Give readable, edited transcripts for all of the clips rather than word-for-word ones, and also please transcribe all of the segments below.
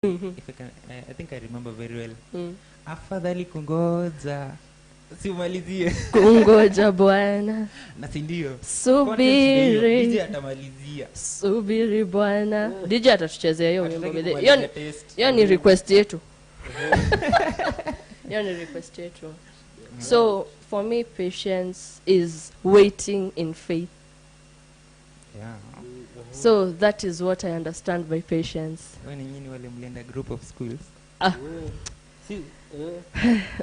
If I can, I think I remember very well. Afadhali kungoja simalizie kungoja bwana na si ndio subiri DJ atamalizia subiri bwana DJ atatuchezea hiyo wimbo bede hiyo ni request yetu hiyo ni request yetu. So for me patience is waiting in faith. Yeah. So that is what I understand by patience. When nyinyi wale mlienda group of schools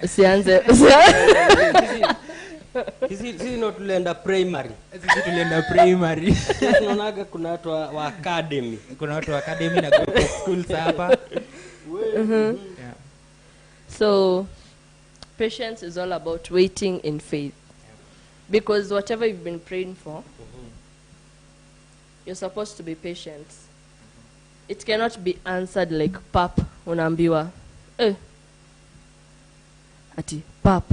Sianze sisi no tulienda primary. Sisi tulienda primary. Tunaonaga kuna watu wa academy. Kuna watu wa academy na group of schools hapa. Yeah. So patience is all about waiting in faith. Because whatever you've been praying for, you're supposed to be patient. It cannot be answered like pap unaambiwa ati pap.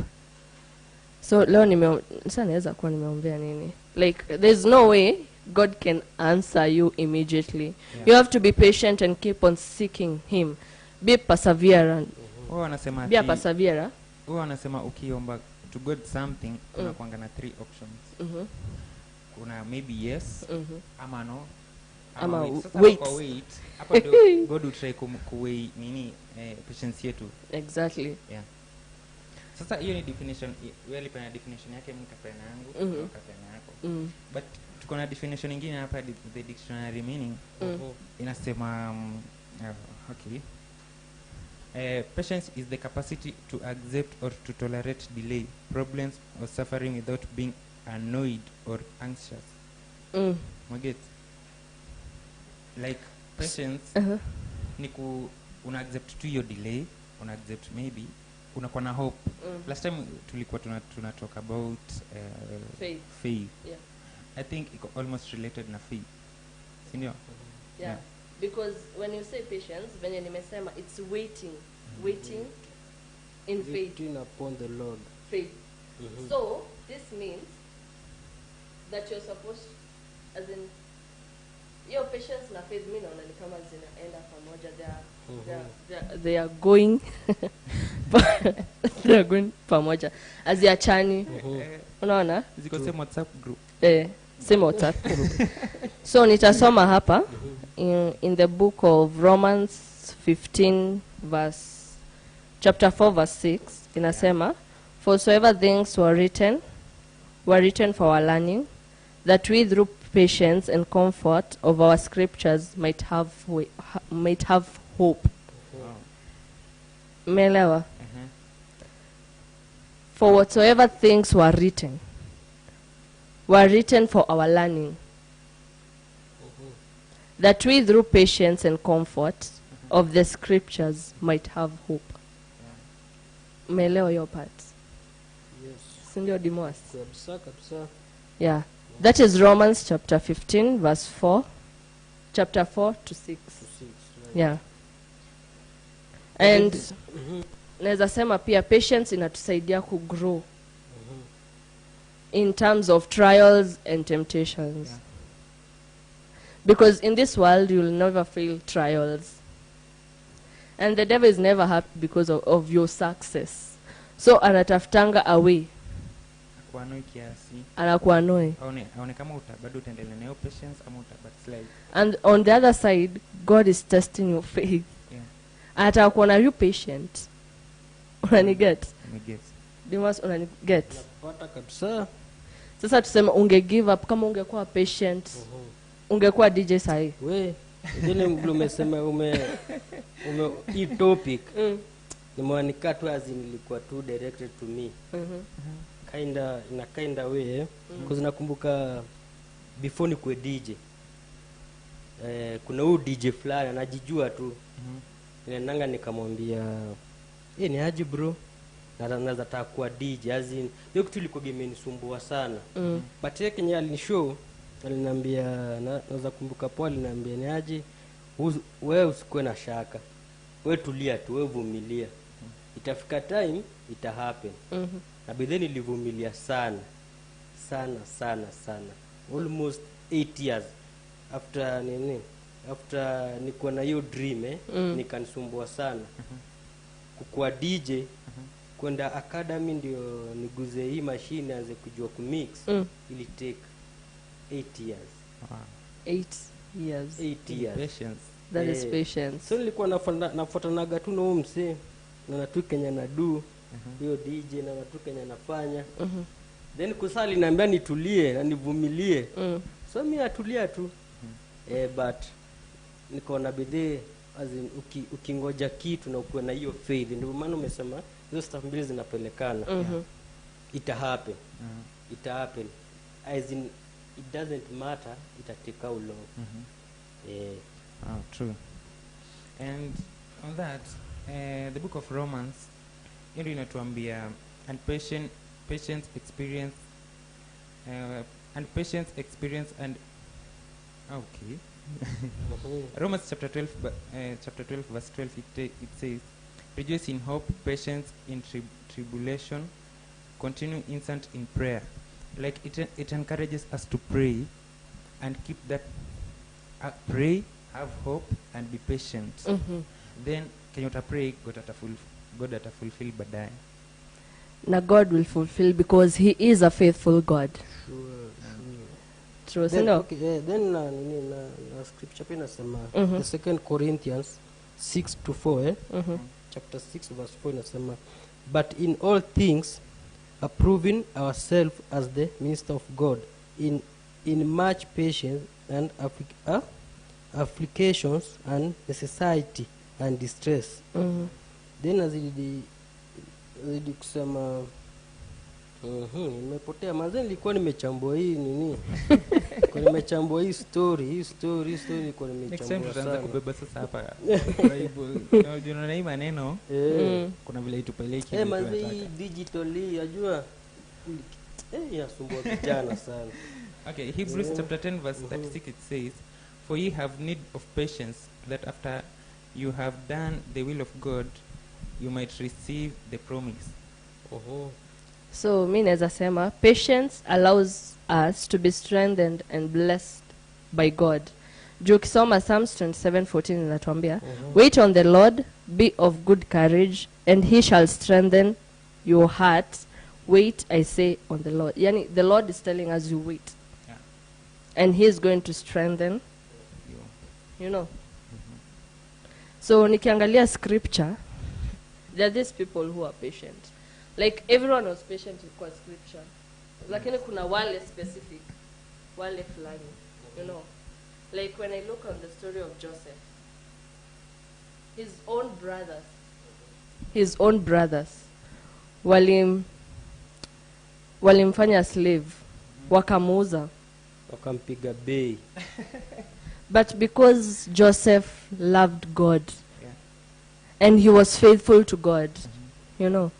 So leo sasa naweza kuwa nimeombea nini? Like there's no way God can answer you immediately. Yeah. You have to be patient and keep on seeking him. Be perseverant. Wao wanasema be perseverant. Wao wanasema ukiomba to God something kuna kuanga na 3 options. Kuna maybe yes, ama no, ama wait. Hapa ndio God will try kuwei nini patience yetu. Exactly. Yeah. Sasa hiyo ni definition, wewe pana definition yake mimi kapena yangu, kapena yako. But tuko na definition nyingine hapa the dictionary meaning. Inasema okay. Patience is the capacity to accept or to tolerate delay, problems or suffering without being annoyed or anxious. Get like patience ni una accept to your delay, una accept maybe unakuwa na hope. Last time tulikuwa tuna talk about faith. Yeah. I think it's almost related na faith. Sindio? Yeah. Because when you say patience, venye nimesema it's waiting in faith. Waiting upon the Lord. Faith. So this means that you're supposed, as in your patience na faith mimi naona ni kama zinaenda pamoja. They are going they are going pamoja aziachani. Unaona ziko same WhatsApp group. Same WhatsApp group. So nitasoma hapa in the book of Romans 15 chapter 4 verse 6 inasema, for whatsoever things were written for our learning, that we through patience and comfort of our scriptures might have hope. Melewa. For whatsoever things were written for our learning, that we through patience and comfort of the scriptures might have hope. Melewa your part. Yes. Sindio Dimos? Kabisa. Yeah. That is Romans chapter 15 verse 4. Chapter 4 to 6. Right. Yeah. And naweza sema pia patience inatusaidia ku grow in terms of trials and temptations. Yeah. Because in this world you will never fail trials. And the devil is never happy because of your success. So anatafutanga away. Kuanoi kiasi. Anakuanoi. Aone kama bado utaendelea na patience ama backslide. And on the other side, God is testing your faith. Yeah. Anataka kuona you patient. Unaniget? Uniget. Dimas unaniget? Napata kabisa. Sasa tuseme unge give up kama ungekuwa patient. Ungekuwa DJ sahi. We, zile umesema hii topic. Nimeandika tu as nilikuwa tu directed to me. Kinda way because nakumbuka before ni kwa DJ. Kuna huyu DJ fulani anajijua tu. Nilienda nikamwambia, ni aje bro? Naweza nataka kuwa DJ as in hiyo kitu ilikuwa imenisumbua sana. But yeye Kenya alinishow, aliniambia naweza kumbuka Paul aliniambia ni aje wewe usikuwe na shaka. Wewe tulia tu, wewe vumilia. Itafika time ita happen. Na bidhe nilivumilia sana. Almost 8 years after after nikuwa na hiyo dream nikanisumbua sana kukuwa DJ kwenda academy ndio niguze hii machine anze kujua kumix ili take 8 years. Wow. 8 years. 8 years. Patience. That is patience. So nilikuwa nafuatanaga tu na huyo msee na natu Kenya na do hiyo DJ na natu Kenya nafanya. Then kusali naambia nitulie na nivumilie. So mimi natulia tu. But nikaona bidii azin ukingoja kitu na ukuwe na hiyo faith, ndio maana umesema hizo stuff mbili zinapelekana. It happen. It happen. As in it doesn't matter, it take how long. Oh, true. And on that, the book of Romans ndio inatuambia and patience experience and okay. Romans chapter 12 verse 12 it says, rejoice in hope, patience in tribulation, continue instant in prayer. Like it encourages us to pray and keep that pray, have hope and be patient. Then can you pray God ata fulfill baadaye. Na God will fulfill because he is a faithful God. True. Then, okay, then na scripture pia nasema the 2 Corinthians 6-4 chapter 6 verse 4 nasema, but in all things approving ourselves as the minister of God in much patience and afflictions and necessity and distress. Then azidi kusema nimepotea manze, nilikuwa nimechambua hii nini kwa nimechambua hii story nilikuwa nimechambua sana. Kubeba sasa hapa Bible unaona hii maneno kuna vile itupeleki manze hii digitally ajua yasumbua vijana sana. Okay, Hebrews chapter 10 verse 36 it says, for ye have need of patience, that after you have done the will of God you might receive the promise. So mimi naweza sema patience allows us to be strengthened and blessed by God. Juu kisoma Psalms 27:14 inatuambia, wait on the Lord, be of good courage, and he shall strengthen your heart. Wait, I say, on the Lord. Yani the Lord is telling us you wait. Yeah. And he is going to strengthen you know. So nikiangalia scripture, there are these people who are patient. Like everyone was patient kwa scripture, lakini kuna wale specific, wale fulani, you know. Like when I look on the story of Joseph, his own brothers walimfanya slave, wakamuuza, wakampiga bei. but because Joseph loved God and he was faithful to God, you know,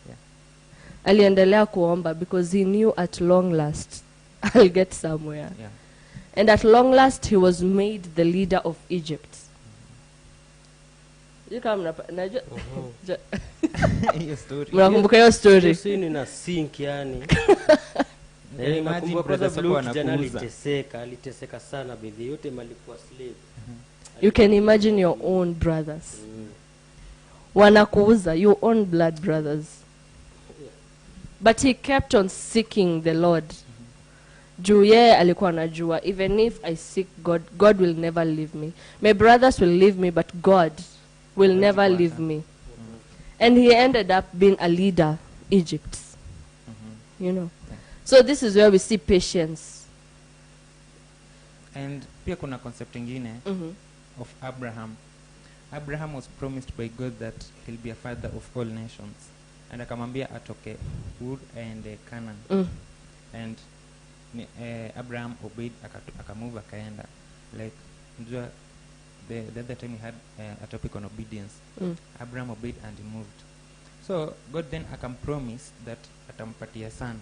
aliendelea kuomba because he knew at long last I'll get somewhere. And at long last he was made the leader of Egypt. Mnakumbuka hiyo story? Sisi na sink yani. Nakumbuka kwa sababu kijana aliteseka sana bidhi yote malikuwa slave. You can imagine your own brothers. Wanakuuza, your own blood brothers. But he kept on seeking the Lord. Juu yeye alikuwa anajua, even if I seek God, God will never leave me. My brothers will leave me, but God will never leave me. And he ended up being a leader, Egypt. You know. So this is where we see patience. And pia kuna concept ingine of Abraham. Abraham was promised by God that he'll be a father of all nations. And akamwambia atoke Ur and Canaan. And Abraham obeyed, akamove akaenda. Like the other time we had a topic on obedience. Abraham obeyed and he moved. So God then promised that atampatia son.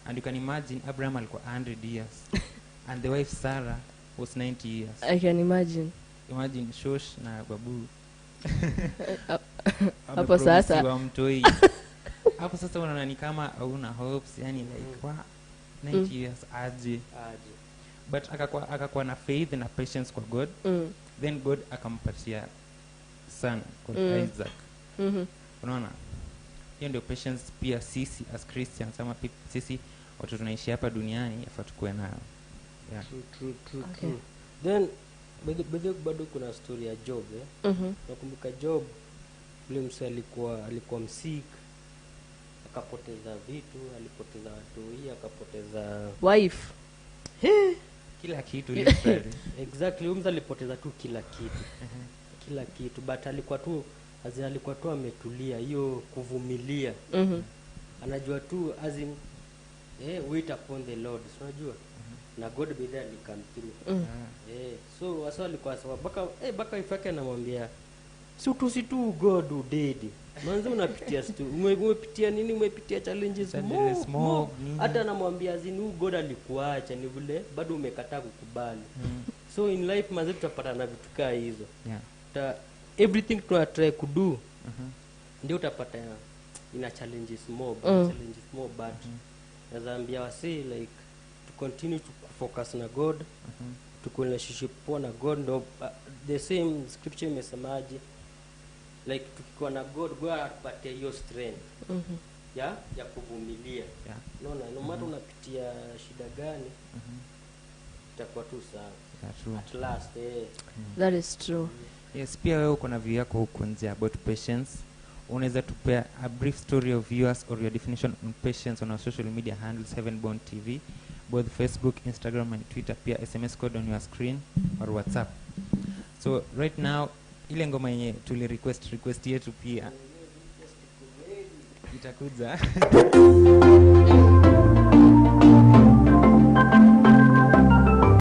And you can imagine Abraham alikuwa 100 years and the wife Sarah was 90 years. I can imagine. Imagine Shosh na Babu. Hapo sasa hapo sasa unaona ni kama hauna hopes, yani like 90 years aje. but akakuwa na faith na patience kwa God. Then God akampatia son called Isaac. Unaona, hiyo ndio patience pia sisi as Christians ama sisi watu tunaishi hapa duniani yafaa tukue nayo. Yeah. True. Then bado kuna story ya Job nakumbuka Job yule msee alikuwa msik, akapoteza vitu, alipoteza watu, akapoteza wife, kila kitu literally. Exactly, mtu alipoteza tu kila kitu but alikuwa tu ametulia, hiyo kuvumilia. Anajua tu as in wait upon the Lord, unajua na God be there will come through. So wasa alikuwa sawa baka ifake anamwambia si tu God udedi manzi unapitia umepitia nini, umepitia challenges more. Hata anamwambia zinu God alikuacha ni vile bado umekataa kukubali. So in life manzi tutapata na vitu kaa hizo. Everything to try kudo ndio utapata ina challenges more but nazaambia wasi like to continue to focus na God, to relationship poa na God. No, the same scripture imesemaje, like tukikuwa na God atupatie hiyo strength ya kuvumilia. No matter unapitia shida gani itakuwa tu sawa at last. That is true. Yes, pia wewe uko na view yako huko nje about patience. Unaweza tupea a brief story of yours or your definition on patience on our social media handles Heavenborn TV, both Facebook, Instagram and Twitter, pia SMS code on your screen or WhatsApp. So right now ile ngoma yenye tuli request yetu pia itakuja.